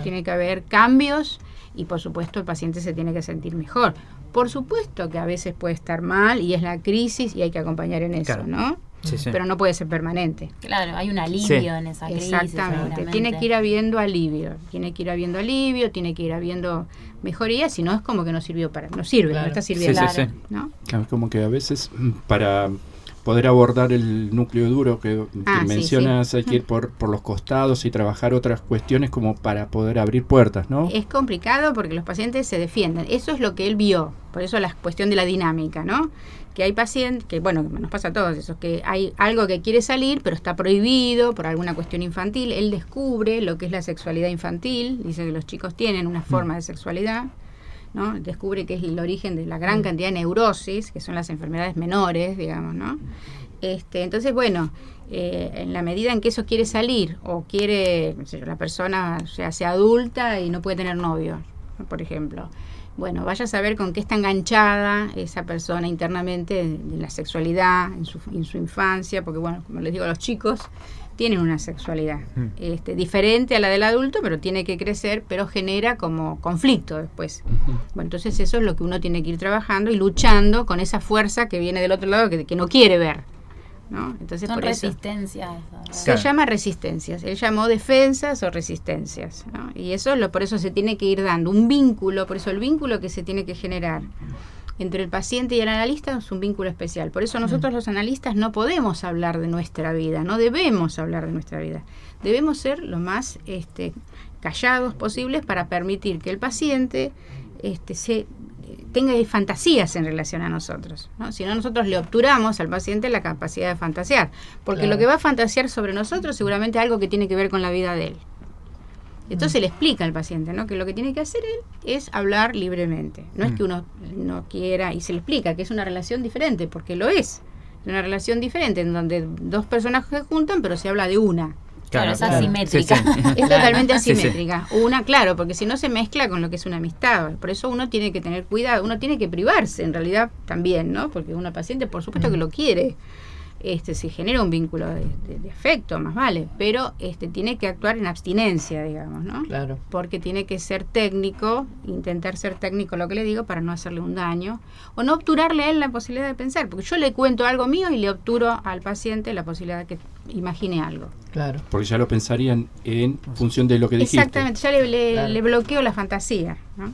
[SPEAKER 6] tiene que haber cambios y por supuesto el paciente se tiene que sentir mejor. Por supuesto que a veces puede estar mal y es la crisis y hay que acompañar en eso, ¿no?
[SPEAKER 2] Sí, sí.
[SPEAKER 6] Pero no puede ser permanente.
[SPEAKER 5] Claro, hay un alivio en esa crisis.
[SPEAKER 6] Exactamente, tiene que ir habiendo alivio, tiene que ir habiendo mejoría, si no es como que no sirve, no está sirviendo.
[SPEAKER 2] Sí.
[SPEAKER 6] ¿no?
[SPEAKER 3] Claro, como que a veces para poder abordar el núcleo duro que mencionas, hay que ir por los costados y trabajar otras cuestiones como para poder abrir puertas, ¿no?
[SPEAKER 6] Es complicado porque los pacientes se defienden. Eso es lo que él vio. Por eso la cuestión de la dinámica, ¿no? Que hay pacientes, que bueno, nos pasa a todos eso, que hay algo que quiere salir, pero está prohibido por alguna cuestión infantil. Él descubre lo que es la sexualidad infantil. Dice que los chicos tienen una forma de sexualidad, ¿no? Descubre que es el origen de la gran cantidad de neurosis, que son las enfermedades menores, digamos, ¿no? Entonces, bueno, en la medida en que eso quiere salir, o quiere, no sé, la persona se hace adulta y no puede tener novio, ¿no? Por ejemplo, bueno, vaya a saber con qué está enganchada esa persona internamente en la sexualidad, en su infancia, porque bueno, como les digo, los chicos tienen una sexualidad diferente a la del adulto, pero tiene que crecer, pero genera como conflicto después. Bueno, entonces eso es lo que uno tiene que ir trabajando y luchando con esa fuerza que viene del otro lado que no quiere ver, ¿no? Entonces,
[SPEAKER 5] son
[SPEAKER 6] por
[SPEAKER 5] resistencias.
[SPEAKER 6] Se llama resistencias. Él llamó defensas o resistencias, ¿no? Y eso por eso se tiene que ir dando un vínculo, por eso el vínculo que se tiene que generar entre el paciente y el analista es un vínculo especial. Por eso nosotros los analistas no podemos hablar de nuestra vida, no debemos hablar de nuestra vida. Debemos ser lo más callados posibles para permitir que el paciente tenga fantasías en relación a nosotros, ¿no? Si no, nosotros le obturamos al paciente la capacidad de fantasear, porque lo que va a fantasear sobre nosotros seguramente es algo que tiene que ver con la vida de él. Entonces le explica al paciente, ¿no? Que lo que tiene que hacer él es hablar libremente. No es que uno no quiera, y se le explica que es una relación diferente, porque lo es. Es una relación diferente en donde dos personas se juntan, pero se habla de una.
[SPEAKER 5] Claro, es asimétrica.
[SPEAKER 2] Sí, sí.
[SPEAKER 6] Es totalmente
[SPEAKER 2] Sí, sí.
[SPEAKER 6] asimétrica. Una, claro, porque si no se mezcla con lo que es una amistad. Por eso uno tiene que tener cuidado, uno tiene que privarse en realidad también, ¿no? Porque una paciente por supuesto que lo quiere. Se genera un vínculo de afecto, más vale, pero tiene que actuar en abstinencia, digamos, ¿no?
[SPEAKER 4] Claro.
[SPEAKER 6] Porque tiene que ser técnico, intentar ser técnico, lo que le digo, para no hacerle un daño, o no obturarle a él la posibilidad de pensar, porque yo le cuento algo mío y le obturo al paciente la posibilidad de que imagine algo.
[SPEAKER 4] Claro.
[SPEAKER 3] Porque ya lo pensarían en función de lo que dijiste.
[SPEAKER 6] Exactamente, ya le bloqueo la fantasía, ¿no?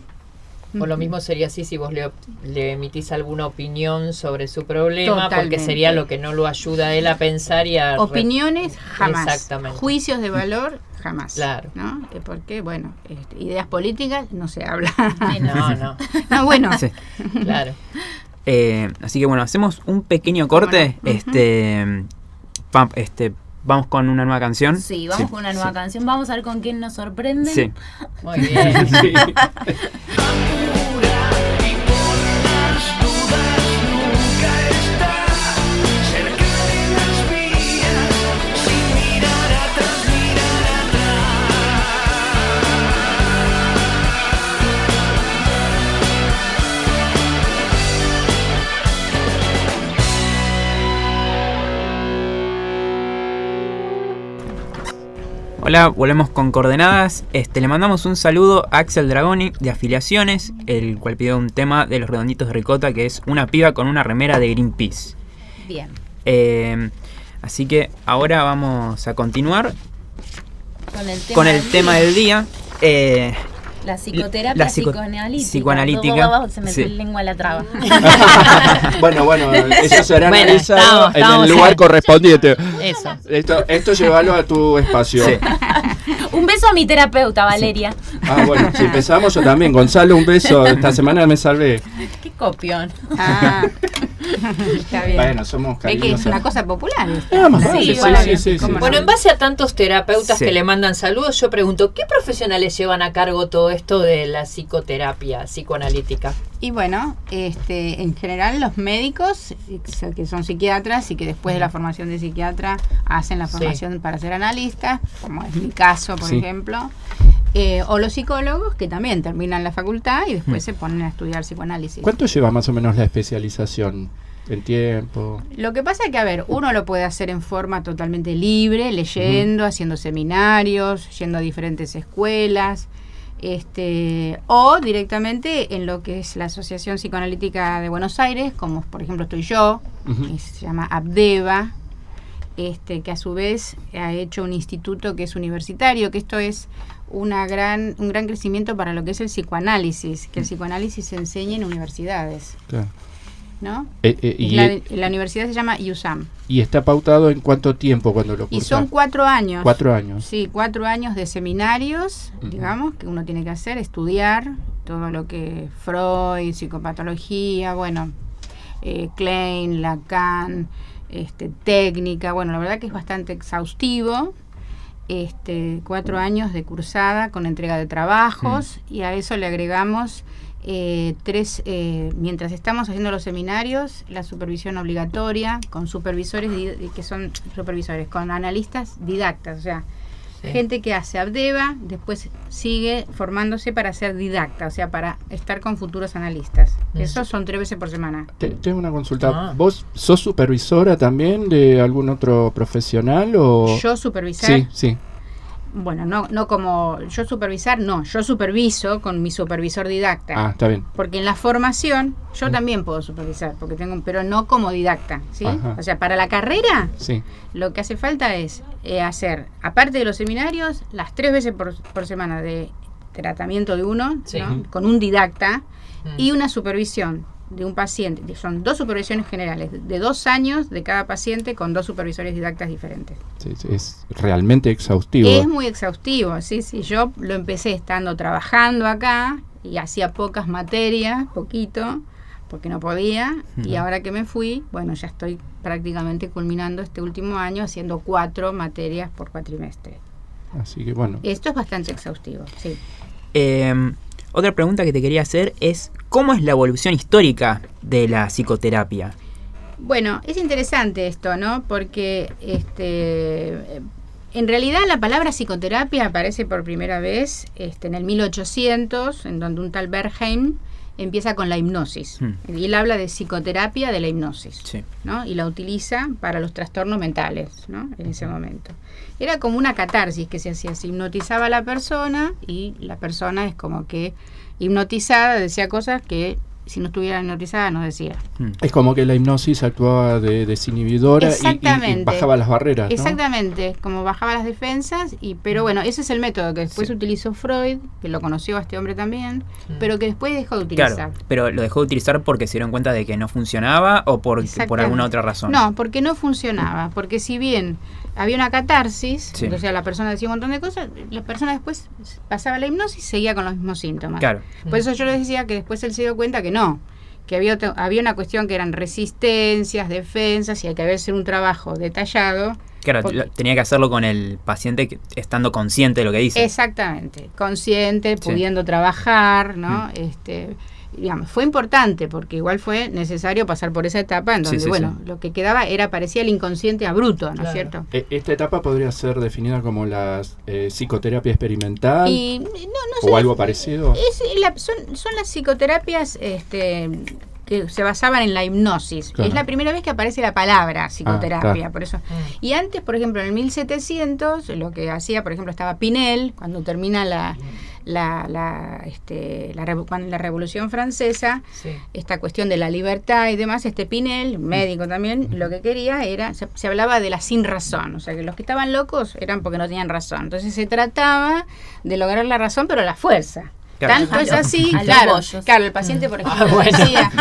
[SPEAKER 4] O lo mismo sería así si vos le emitís alguna opinión sobre su problema,
[SPEAKER 6] Totalmente.
[SPEAKER 4] porque sería lo que no lo ayuda a él a pensar y a...
[SPEAKER 6] Opiniones, jamás.
[SPEAKER 4] Exactamente.
[SPEAKER 6] Juicios de valor, jamás.
[SPEAKER 4] Claro.
[SPEAKER 6] ¿No? Porque, bueno, ideas políticas no se habla.
[SPEAKER 4] No.
[SPEAKER 6] No, bueno.
[SPEAKER 2] Sí.
[SPEAKER 4] Claro.
[SPEAKER 2] Así que bueno, hacemos un pequeño corte. Vamos con una nueva canción.
[SPEAKER 5] Sí, vamos con una nueva canción. Vamos a ver con quién nos sorprende.
[SPEAKER 2] Sí.
[SPEAKER 4] Muy bien.
[SPEAKER 3] Sí.
[SPEAKER 2] Hola, volvemos con Coordenadas. Le mandamos un saludo a Axel Dragoni de Afiliaciones, el cual pidió un tema de Los Redonditos de Ricota, que es una piba con una remera de Greenpeace.
[SPEAKER 5] Bien.
[SPEAKER 2] Así que ahora vamos a continuar
[SPEAKER 5] Con el tema
[SPEAKER 2] del día.
[SPEAKER 5] La psicoterapia
[SPEAKER 2] psicoanalítica.
[SPEAKER 5] Se me
[SPEAKER 2] Sí.
[SPEAKER 5] fue la lengua a la traba.
[SPEAKER 3] Bueno, eso será
[SPEAKER 4] Bueno,
[SPEAKER 3] analizado en
[SPEAKER 4] estamos
[SPEAKER 3] el lugar correspondiente.
[SPEAKER 4] Eso.
[SPEAKER 3] Esto llévalo a tu espacio.
[SPEAKER 2] Sí.
[SPEAKER 5] Un beso a mi terapeuta, Valeria.
[SPEAKER 3] Ah, bueno, si empezamos yo también. Gonzalo, un beso. Esta semana me salvé.
[SPEAKER 5] Qué copión.
[SPEAKER 6] Ah, Está bien.
[SPEAKER 3] Bueno, somos
[SPEAKER 6] Ve que
[SPEAKER 3] cariñosos.
[SPEAKER 6] es una cosa popular.
[SPEAKER 3] Más vale, sí.
[SPEAKER 4] Bueno, en base a tantos terapeutas
[SPEAKER 2] Sí.
[SPEAKER 4] que le mandan saludos, yo pregunto, ¿qué profesionales llevan a cargo todo esto de la psicoterapia psicoanalítica?
[SPEAKER 6] Y bueno, en general los médicos, que son psiquiatras y que después de la formación de psiquiatra hacen la formación para ser analistas, como es mi caso, por ejemplo, o los psicólogos que también terminan la facultad y después se ponen a estudiar psicoanálisis.
[SPEAKER 3] ¿Cuánto lleva más o menos la especialización en tiempo?
[SPEAKER 6] Lo que pasa es que, a ver, uno lo puede hacer en forma totalmente libre, leyendo, haciendo seminarios, yendo a diferentes escuelas, o directamente en lo que es la Asociación Psicoanalítica de Buenos Aires, como por ejemplo estoy yo, que se llama ABDEVA, que a su vez ha hecho un instituto que es universitario, que esto es un gran crecimiento para lo que es el psicoanálisis, que el psicoanálisis se enseña en universidades,
[SPEAKER 3] Claro.
[SPEAKER 6] ¿no?
[SPEAKER 3] Y
[SPEAKER 6] La universidad se llama IUSAM.
[SPEAKER 3] ¿Y está pautado en cuánto tiempo cuando lo cursa?
[SPEAKER 6] Y son 4 años.
[SPEAKER 3] 4 años.
[SPEAKER 6] Sí, 4 años de seminarios, digamos, que uno tiene que hacer, estudiar todo lo que Freud, psicopatología, bueno, Klein, Lacan, técnica, bueno, la verdad que es bastante exhaustivo. 4 años de cursada con entrega de trabajos y a eso le agregamos 3, mientras estamos haciendo los seminarios, la supervisión obligatoria con supervisores que son supervisores, con analistas didactas, o sea, gente que hace ABDEVA, después sigue formándose para ser didacta, o sea, para estar con futuros analistas. Esos son 3 veces por semana.
[SPEAKER 3] Tengo una consulta. ¿Vos sos supervisora también de algún otro profesional o...?
[SPEAKER 6] ¿Yo supervisar?
[SPEAKER 3] Sí.
[SPEAKER 6] Bueno, no como yo supervisar, no, yo superviso con mi supervisor didacta.
[SPEAKER 3] Ah, está bien.
[SPEAKER 6] Porque en la formación yo también puedo supervisar, porque pero no como didacta, ¿sí?
[SPEAKER 3] Ajá.
[SPEAKER 6] O sea, para la carrera
[SPEAKER 3] Sí.
[SPEAKER 6] lo que hace falta es hacer, aparte de los seminarios, las 3 veces por semana de tratamiento de uno, ¿no? Con un didacta y una supervisión de un paciente. Son 2 supervisiones generales de 2 años de cada paciente con 2 supervisores didactas diferentes.
[SPEAKER 3] Sí, es realmente exhaustivo.
[SPEAKER 6] Es muy exhaustivo, sí. Yo lo empecé estando trabajando acá y hacía pocas materias, poquito, porque no podía. Y ahora que me fui, bueno, ya estoy prácticamente culminando este último año haciendo 4 materias por cuatrimestre.
[SPEAKER 3] Así que bueno.
[SPEAKER 6] Esto es bastante exhaustivo, sí.
[SPEAKER 2] Otra pregunta que te quería hacer es, ¿cómo es la evolución histórica de la psicoterapia?
[SPEAKER 6] Bueno, es interesante esto, ¿no? Porque en realidad la palabra psicoterapia aparece por primera vez en el 1800, en donde un tal Bernheim empieza con la hipnosis. Y él habla de psicoterapia de la hipnosis, ¿no? Y la utiliza para los trastornos mentales, ¿no? En ese momento. Era como una catarsis que se hacía, se hipnotizaba a la persona y la persona es como que hipnotizada decía cosas que si no estuviera hipnotizada no decía.
[SPEAKER 3] Es como que la hipnosis actuaba de desinhibidora y bajaba las barreras, ¿no?
[SPEAKER 6] Exactamente, como bajaba las defensas, pero bueno, ese es el método que después utilizó Freud, que lo conoció a este hombre también, pero que después dejó de utilizar.
[SPEAKER 2] Claro, pero lo dejó de utilizar porque se dieron cuenta de que no funcionaba o por alguna otra razón.
[SPEAKER 6] No, porque no funcionaba, porque si bien había una catarsis, o sea, la persona decía un montón de cosas, la persona después pasaba la hipnosis y seguía con los mismos síntomas.
[SPEAKER 2] Claro.
[SPEAKER 6] Por eso yo les decía que después él se dio cuenta que no, que había una cuestión que eran resistencias, defensas, y hay que hacer un trabajo detallado.
[SPEAKER 2] Claro, tenía que hacerlo con el paciente estando consciente de lo que dice.
[SPEAKER 6] Exactamente, consciente, pudiendo trabajar, ¿no? Digamos, fue importante porque igual fue necesario pasar por esa etapa en donde, lo que quedaba parecía el inconsciente a bruto, ¿no es cierto?
[SPEAKER 3] Esta etapa podría ser definida como la psicoterapia experimental
[SPEAKER 6] no
[SPEAKER 3] o algo parecido.
[SPEAKER 6] Son las psicoterapias que se basaban en la hipnosis.
[SPEAKER 3] Claro.
[SPEAKER 6] Es la primera vez que aparece la palabra psicoterapia,
[SPEAKER 3] claro.
[SPEAKER 6] por eso. Y antes, por ejemplo, en el 1700, lo que hacía, por ejemplo, estaba Pinel, cuando termina la Revolución Francesa, esta cuestión de la libertad y demás, Pinel, médico también, lo que quería era, se hablaba de la sin razón, o sea que los que estaban locos eran porque no tenían razón. Entonces se trataba de lograr la razón, pero a la fuerza. Tanto es así,
[SPEAKER 5] a los
[SPEAKER 6] claro,
[SPEAKER 5] bollos.
[SPEAKER 6] claro, el paciente, por ejemplo,
[SPEAKER 4] bueno.
[SPEAKER 6] decía,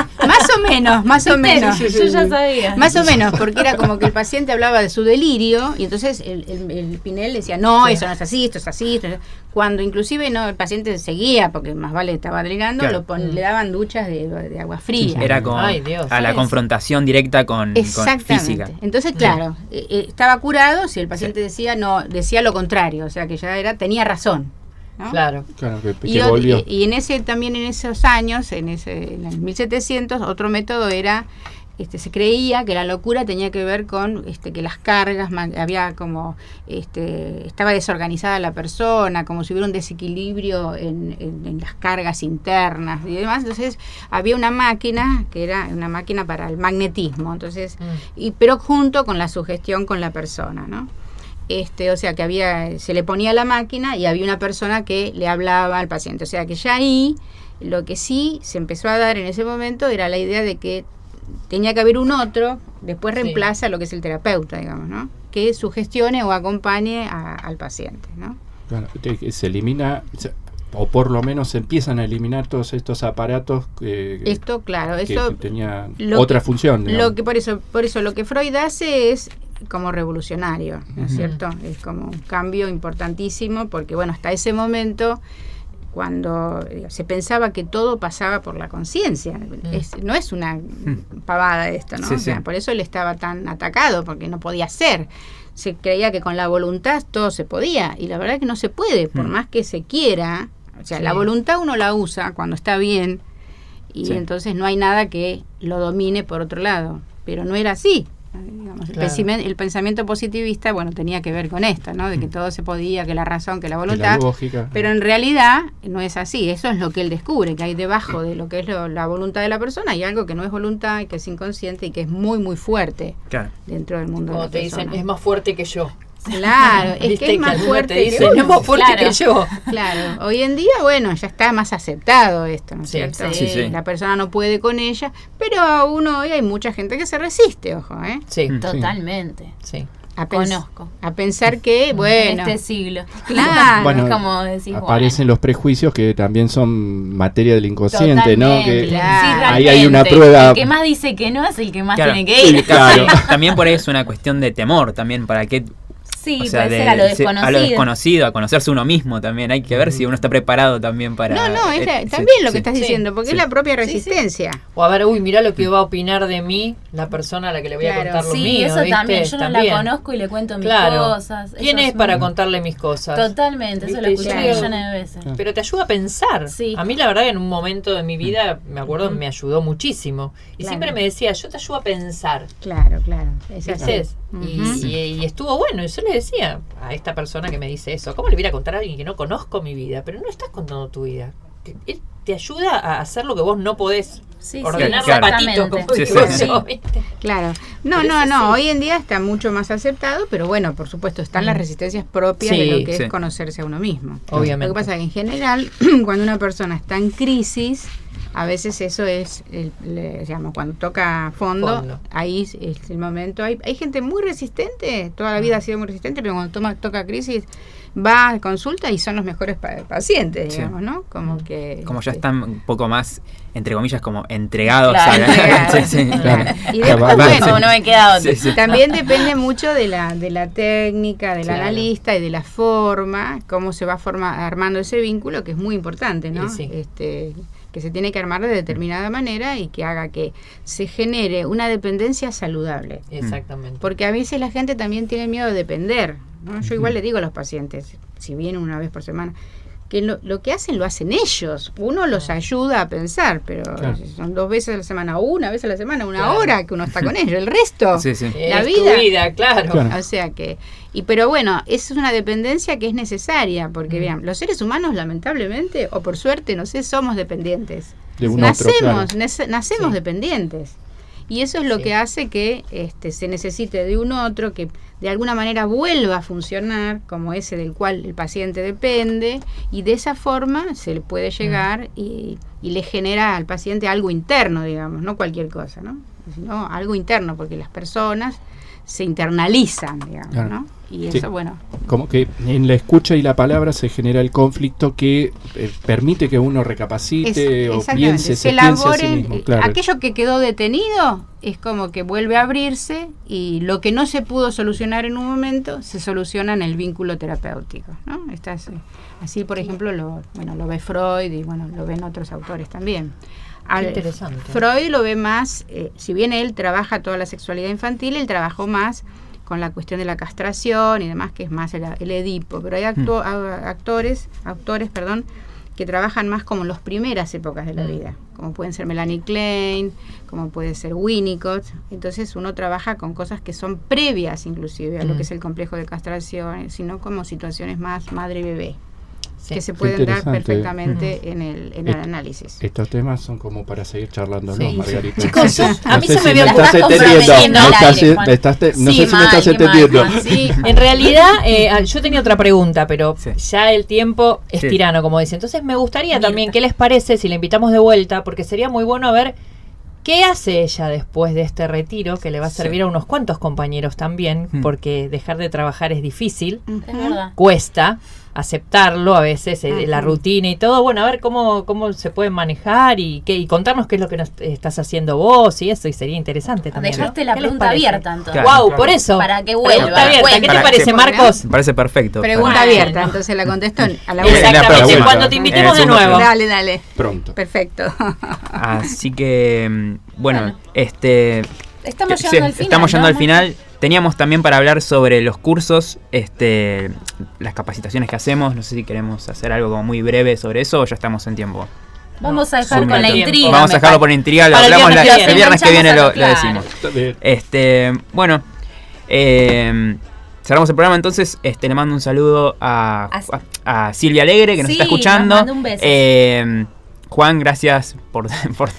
[SPEAKER 6] más o menos.
[SPEAKER 5] Yo ya sabía.
[SPEAKER 6] Más o menos, porque era como que el paciente hablaba de su delirio y entonces el Pinel decía, no, eso no es así, esto es así, esto es... Cuando inclusive no el paciente seguía, porque más vale estaba delirando,
[SPEAKER 2] Claro.
[SPEAKER 6] le daban duchas de agua fría.
[SPEAKER 2] Era como
[SPEAKER 4] Ay, Dios.
[SPEAKER 2] a la confrontación directa con
[SPEAKER 6] Exactamente.
[SPEAKER 2] física.
[SPEAKER 6] Entonces, claro, estaba curado si el paciente decía lo contrario, o sea que ya tenía razón, ¿no?
[SPEAKER 4] Claro.
[SPEAKER 3] Claro, que
[SPEAKER 6] Y
[SPEAKER 3] volvió.
[SPEAKER 6] en esos años, en el 1700, otro método era, se creía que la locura tenía que ver con que las cargas, había como, estaba desorganizada la persona, como si hubiera un desequilibrio en las cargas internas y demás. Entonces había una máquina que era una máquina para el magnetismo, entonces, pero junto con la sugestión con la persona, ¿no? O sea que se le ponía la máquina y había una persona que le hablaba al paciente. O sea que ya ahí lo que sí se empezó a dar en ese momento era la idea de que tenía que haber un otro, después reemplaza a lo que es el terapeuta, digamos, ¿no? Que sugestione o acompañe al paciente, ¿no?
[SPEAKER 3] Claro, se elimina, o por lo menos se empiezan a eliminar todos estos aparatos
[SPEAKER 6] Esto, claro,
[SPEAKER 3] que
[SPEAKER 6] eso
[SPEAKER 3] tenían
[SPEAKER 6] lo
[SPEAKER 3] otra
[SPEAKER 6] que-
[SPEAKER 3] función. digamos.
[SPEAKER 6] Lo que por eso lo que Freud hace es como revolucionario, ¿no es
[SPEAKER 3] Ujú.
[SPEAKER 6] cierto? Es como un cambio importantísimo porque, bueno, hasta ese momento, cuando se pensaba que todo pasaba por la conciencia, no es una pavada esto, ¿no?
[SPEAKER 2] Sí,
[SPEAKER 6] O sea,
[SPEAKER 2] sí.
[SPEAKER 6] por eso él estaba tan atacado, porque no podía ser. Se creía que con la voluntad todo se podía, y la verdad que no se puede, por más que se quiera. O sea,
[SPEAKER 4] Sí.
[SPEAKER 6] la voluntad uno la usa cuando está bien, y
[SPEAKER 2] Sí.
[SPEAKER 6] entonces no hay nada que lo domine por otro lado, pero no era así. Digamos,
[SPEAKER 4] Claro.
[SPEAKER 6] el pensamiento positivista, bueno, tenía que ver con esto, ¿no? De que todo se podía, que la razón, que la
[SPEAKER 3] Que
[SPEAKER 6] voluntad,
[SPEAKER 3] la lógica.
[SPEAKER 6] pero en realidad no es así. Eso es lo que él descubre, que hay debajo de lo que es la voluntad de la persona, hay algo que no es voluntad y que es inconsciente y que es muy, muy fuerte
[SPEAKER 2] Claro.
[SPEAKER 6] dentro del mundo
[SPEAKER 4] Como
[SPEAKER 6] de la
[SPEAKER 4] te dicen,
[SPEAKER 6] persona.
[SPEAKER 4] es más fuerte que yo.
[SPEAKER 6] Claro, es
[SPEAKER 4] ¿Viste
[SPEAKER 6] que es más
[SPEAKER 4] alguno
[SPEAKER 6] fuerte
[SPEAKER 4] te dice,
[SPEAKER 6] que
[SPEAKER 4] es más fuerte
[SPEAKER 5] Claro.
[SPEAKER 4] que yo.
[SPEAKER 6] Claro, hoy en día, bueno, ya está más aceptado esto, ¿no es
[SPEAKER 4] Sí,
[SPEAKER 6] cierto?
[SPEAKER 2] sí, sí.
[SPEAKER 6] La persona no puede con ella, pero uno hoy hay mucha gente que se resiste, ojo, ¿eh?
[SPEAKER 4] Sí,
[SPEAKER 5] Totalmente.
[SPEAKER 4] sí.
[SPEAKER 5] Conozco.
[SPEAKER 6] A pensar que,
[SPEAKER 5] En
[SPEAKER 6] bueno,
[SPEAKER 5] este siglo.
[SPEAKER 6] claro,
[SPEAKER 3] Bueno,
[SPEAKER 5] Es como decís,
[SPEAKER 3] aparecen los prejuicios que también son materia del inconsciente, ¿no?
[SPEAKER 5] Totalmente.
[SPEAKER 3] Que
[SPEAKER 6] Claro.
[SPEAKER 3] ahí hay una
[SPEAKER 5] realmente,
[SPEAKER 3] prueba.
[SPEAKER 5] El que más dice que no es el que más
[SPEAKER 2] Claro.
[SPEAKER 5] tiene que ir.
[SPEAKER 3] Claro.
[SPEAKER 2] También por ahí es una cuestión de temor, también para qué.
[SPEAKER 5] Sí,
[SPEAKER 2] O sea,
[SPEAKER 5] puede ser a lo desconocido.
[SPEAKER 2] a lo desconocido, a conocerse uno mismo también. Hay que ver si uno está preparado también para.
[SPEAKER 6] no, es
[SPEAKER 2] sí,
[SPEAKER 6] también lo que
[SPEAKER 2] sí.
[SPEAKER 6] estás
[SPEAKER 4] Sí,
[SPEAKER 6] diciendo, porque
[SPEAKER 2] sí.
[SPEAKER 6] es la propia
[SPEAKER 4] Sí, sí.
[SPEAKER 6] resistencia.
[SPEAKER 4] O a ver, uy, mirá lo que va a opinar de mí la persona a la que le voy a
[SPEAKER 6] Claro.
[SPEAKER 4] contar lo
[SPEAKER 5] Sí,
[SPEAKER 4] mío.
[SPEAKER 5] eso
[SPEAKER 4] ¿viste?
[SPEAKER 5] también. Yo no
[SPEAKER 4] También.
[SPEAKER 5] la conozco y le cuento mis
[SPEAKER 4] Claro.
[SPEAKER 5] cosas.
[SPEAKER 4] ¿Quién
[SPEAKER 5] Eso
[SPEAKER 4] es para contarle mis cosas?
[SPEAKER 5] Totalmente, eso lo
[SPEAKER 4] ¿Viste?
[SPEAKER 5] escuché
[SPEAKER 4] Yo-
[SPEAKER 5] millones de veces.
[SPEAKER 4] Pero te ayuda a pensar.
[SPEAKER 5] Sí.
[SPEAKER 4] A mí la verdad que en un momento de mi vida, me acuerdo, me ayudó muchísimo. Y
[SPEAKER 6] Claro.
[SPEAKER 4] siempre me decía, yo te ayudo a pensar.
[SPEAKER 6] Claro, claro. Es así.
[SPEAKER 4] ¿Viste? Y,
[SPEAKER 6] Ujú.
[SPEAKER 4] y estuvo bueno. Y yo le decía a esta persona que me dice eso, ¿cómo le voy a contar a alguien que no conozco mi vida? Pero no estás contando tu vida. Él te ayuda a hacer lo que vos no podés.
[SPEAKER 5] Sí,
[SPEAKER 4] Ordenar
[SPEAKER 2] claro.
[SPEAKER 4] zapatitos, como
[SPEAKER 2] Sí,
[SPEAKER 4] digo
[SPEAKER 2] sí.
[SPEAKER 4] yo, ¿viste?
[SPEAKER 6] Claro. No,
[SPEAKER 4] Pero
[SPEAKER 6] no,
[SPEAKER 4] es
[SPEAKER 6] no.
[SPEAKER 4] así.
[SPEAKER 6] Hoy en día está mucho más aceptado, pero bueno, por supuesto, están las resistencias propias de
[SPEAKER 4] Sí,
[SPEAKER 6] lo que
[SPEAKER 2] sí.
[SPEAKER 6] es conocerse a uno mismo.
[SPEAKER 4] Obviamente.
[SPEAKER 6] Lo que pasa es que en general, cuando una persona está en crisis, a veces eso es, digamos, cuando toca fondo, ahí es el momento. Hay gente muy resistente, toda la vida ha sido muy resistente, pero cuando toca crisis, va a consulta y son los mejores pacientes,
[SPEAKER 2] Sí.
[SPEAKER 6] digamos, ¿no? Como que...
[SPEAKER 2] Como ya están un poco más, entre comillas, como entregados
[SPEAKER 5] Claro,
[SPEAKER 2] a
[SPEAKER 6] entregados.
[SPEAKER 2] sí, sí.
[SPEAKER 6] Claro. Y después,
[SPEAKER 3] Claro,
[SPEAKER 6] bueno,
[SPEAKER 5] No, no me queda otro.
[SPEAKER 2] Sí, sí.
[SPEAKER 6] también depende mucho de la técnica, del
[SPEAKER 4] Claro.
[SPEAKER 6] analista y de la forma, cómo se va armando ese vínculo, que es muy importante, ¿no?
[SPEAKER 4] Sí.
[SPEAKER 6] Que se tiene que armar de determinada manera y que haga que se genere una dependencia saludable.
[SPEAKER 4] Exactamente.
[SPEAKER 6] Porque a veces la gente también tiene miedo de depender, ¿no? Yo igual le digo a los pacientes, si vienen una vez por semana, que lo que hacen lo hacen ellos. Uno los ayuda a pensar, pero
[SPEAKER 3] Claro.
[SPEAKER 6] son 2 veces a la semana, o una vez a la semana, una
[SPEAKER 4] Claro.
[SPEAKER 6] hora que uno está con ellos. El resto,
[SPEAKER 2] Sí, sí.
[SPEAKER 6] la
[SPEAKER 4] Es
[SPEAKER 6] vida.
[SPEAKER 4] tu vida, claro.
[SPEAKER 3] Claro.
[SPEAKER 6] o sea que... pero bueno, esa es una dependencia que es necesaria, porque vean, los seres humanos lamentablemente, o por suerte, no sé, somos dependientes.
[SPEAKER 3] De un otro, claro.
[SPEAKER 6] Nacemos
[SPEAKER 4] Sí.
[SPEAKER 6] dependientes. Y eso es lo
[SPEAKER 4] Sí.
[SPEAKER 6] que hace que se necesite de un otro que de alguna manera vuelva a funcionar como ese del cual el paciente depende, y de esa forma se le puede llegar y le genera al paciente algo interno, digamos, no cualquier cosa, ¿no? Sino algo interno, porque las personas se internalizan, digamos,
[SPEAKER 3] Claro.
[SPEAKER 6] ¿no? Y
[SPEAKER 3] Sí.
[SPEAKER 6] eso, bueno,
[SPEAKER 3] Como que en la escucha y la palabra se genera el conflicto que permite que uno recapacite o
[SPEAKER 6] exactamente,
[SPEAKER 3] piense,
[SPEAKER 6] se
[SPEAKER 3] piense a sí
[SPEAKER 6] elaboren,
[SPEAKER 3] mismo. Claro.
[SPEAKER 6] aquello que quedó detenido es como que vuelve a abrirse y lo que no se pudo solucionar en un momento se soluciona en el vínculo terapéutico, ¿no? Así, por ejemplo, lo ve Freud y bueno, lo ven otros autores también.
[SPEAKER 4] Interesante.
[SPEAKER 6] Freud lo ve más, si bien él trabaja toda la sexualidad infantil, él trabajó más con la cuestión de la castración y demás, que es más el Edipo, pero hay autores, que trabajan más como en las primeras épocas de la vida, como pueden ser Melanie Klein, como puede ser Winnicott. Entonces uno trabaja con cosas que son previas inclusive a lo que es el complejo de castración, sino como situaciones más madre y bebé,
[SPEAKER 4] Sí.
[SPEAKER 6] que se pueden dar
[SPEAKER 3] Interesante.
[SPEAKER 6] perfectamente en el análisis.
[SPEAKER 3] Estos temas son como para seguir charlando,
[SPEAKER 4] Sí.
[SPEAKER 3] ¿no, Margarita?
[SPEAKER 4] Chicos, a mí
[SPEAKER 3] No sé
[SPEAKER 4] se me
[SPEAKER 3] si
[SPEAKER 4] vio
[SPEAKER 3] me estás
[SPEAKER 5] estás
[SPEAKER 3] entendiendo.
[SPEAKER 5] comprometiendo al aire, Juan.
[SPEAKER 3] No sé si me
[SPEAKER 5] Sí,
[SPEAKER 3] estás
[SPEAKER 5] mal,
[SPEAKER 3] entendiendo.
[SPEAKER 5] Juan,
[SPEAKER 6] Sí,
[SPEAKER 4] En realidad, yo tenía otra pregunta, pero
[SPEAKER 2] Sí.
[SPEAKER 4] ya el tiempo es
[SPEAKER 2] Sí.
[SPEAKER 4] tirano, como dice. Entonces me gustaría
[SPEAKER 5] Mirta.
[SPEAKER 4] también, ¿qué les parece si la invitamos de vuelta? Porque sería muy bueno ver qué hace ella después de este retiro, que le va a servir a unos cuantos compañeros también, porque dejar de trabajar es difícil,
[SPEAKER 5] Es verdad.
[SPEAKER 4] cuesta aceptarlo a veces, la
[SPEAKER 6] Ujú.
[SPEAKER 4] rutina y todo. Bueno, a ver cómo se pueden manejar y contarnos qué es lo que nos estás haciendo vos y eso, y sería interesante también. ¿no?
[SPEAKER 5] Dejaste la
[SPEAKER 4] ¿Qué les
[SPEAKER 5] pregunta
[SPEAKER 4] parece?
[SPEAKER 5] abierta entonces.
[SPEAKER 2] Claro.
[SPEAKER 4] Wow,
[SPEAKER 2] Claro.
[SPEAKER 4] por eso.
[SPEAKER 5] Para que vuelva.
[SPEAKER 4] Pregunta abierta. ¿Qué te
[SPEAKER 2] Para-
[SPEAKER 4] parece,
[SPEAKER 2] sí,
[SPEAKER 4] Marcos?
[SPEAKER 2] Me parece perfecto.
[SPEAKER 6] pregunta
[SPEAKER 2] Para-
[SPEAKER 6] abierta,
[SPEAKER 4] Bueno.
[SPEAKER 6] entonces la contesto a la
[SPEAKER 2] En la
[SPEAKER 6] vuelta.
[SPEAKER 4] Exactamente,
[SPEAKER 2] próxima.
[SPEAKER 4] cuando te invitemos de
[SPEAKER 2] segundo
[SPEAKER 4] nuevo.
[SPEAKER 6] Dale, dale.
[SPEAKER 3] Pronto.
[SPEAKER 6] Perfecto.
[SPEAKER 2] Así que, bueno,
[SPEAKER 5] Bueno. Estamos
[SPEAKER 2] sí,
[SPEAKER 5] llegando al final.
[SPEAKER 2] estamos yendo
[SPEAKER 5] ¿no?
[SPEAKER 2] al final. Teníamos también para hablar sobre los cursos, las capacitaciones que hacemos. No sé si queremos hacer algo como muy breve sobre eso o ya estamos en tiempo.
[SPEAKER 5] Vamos a dejar
[SPEAKER 2] Un
[SPEAKER 5] con la
[SPEAKER 2] minuto.
[SPEAKER 5] intriga.
[SPEAKER 2] Vamos a
[SPEAKER 5] me
[SPEAKER 2] dejarlo por
[SPEAKER 5] parece.
[SPEAKER 2] intriga, lo
[SPEAKER 4] Para el
[SPEAKER 2] hablamos
[SPEAKER 4] viernes que
[SPEAKER 2] el
[SPEAKER 4] viene.
[SPEAKER 2] viernes que viene,
[SPEAKER 5] Enganchamos
[SPEAKER 2] lo
[SPEAKER 5] a lo
[SPEAKER 2] decimos.
[SPEAKER 3] Está bien.
[SPEAKER 2] Bueno, cerramos el programa entonces. Le mando un saludo a Silvia Alegre que nos
[SPEAKER 5] Sí,
[SPEAKER 2] está escuchando.
[SPEAKER 5] nos manda un beso.
[SPEAKER 2] Juan, gracias por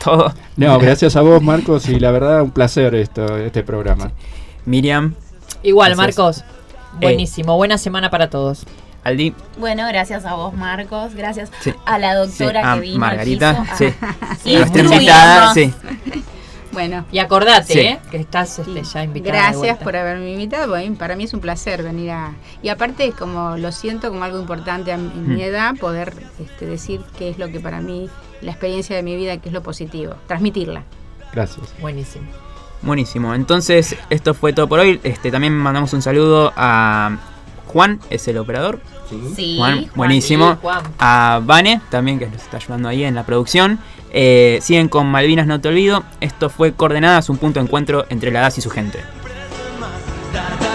[SPEAKER 2] todo.
[SPEAKER 3] No, gracias a vos, Marcos, y la verdad un placer este programa.
[SPEAKER 2] Miriam,
[SPEAKER 4] Igual,
[SPEAKER 2] Gracias.
[SPEAKER 4] Marcos. Buenísimo. Buena semana para todos.
[SPEAKER 2] Aldi,
[SPEAKER 5] Bueno, gracias a vos, Marcos. Gracias
[SPEAKER 2] Sí.
[SPEAKER 5] a la doctora
[SPEAKER 2] sí, a
[SPEAKER 5] que vino.
[SPEAKER 2] Margarita,
[SPEAKER 5] al piso.
[SPEAKER 2] sí.
[SPEAKER 5] Sí,
[SPEAKER 2] nuestra
[SPEAKER 5] muy
[SPEAKER 2] invitada,
[SPEAKER 5] bien.
[SPEAKER 2] sí.
[SPEAKER 6] Bueno,
[SPEAKER 4] Y acordate,
[SPEAKER 2] Sí.
[SPEAKER 4] que estás ya invitada. de
[SPEAKER 6] gracias
[SPEAKER 4] vuelta.
[SPEAKER 6] por haberme invitado. Bueno, para mí es un placer venir a... Y aparte, como lo siento como algo importante en mi edad, poder decir qué es lo que para mí, la experiencia de mi vida, qué es lo positivo, transmitirla.
[SPEAKER 3] Gracias.
[SPEAKER 4] Buenísimo.
[SPEAKER 2] Buenísimo. Entonces, esto fue todo por hoy. También mandamos un saludo a Juan, es el operador.
[SPEAKER 5] Sí,
[SPEAKER 2] Juan,
[SPEAKER 5] Juan.
[SPEAKER 2] buenísimo.
[SPEAKER 4] Sí, Juan.
[SPEAKER 2] A Vane, también, que nos está ayudando ahí en la producción. Siguen con Malvinas, no te olvido. Esto fue Coordenadas, un punto de encuentro entre la DAS y su gente.
[SPEAKER 1] Da, da,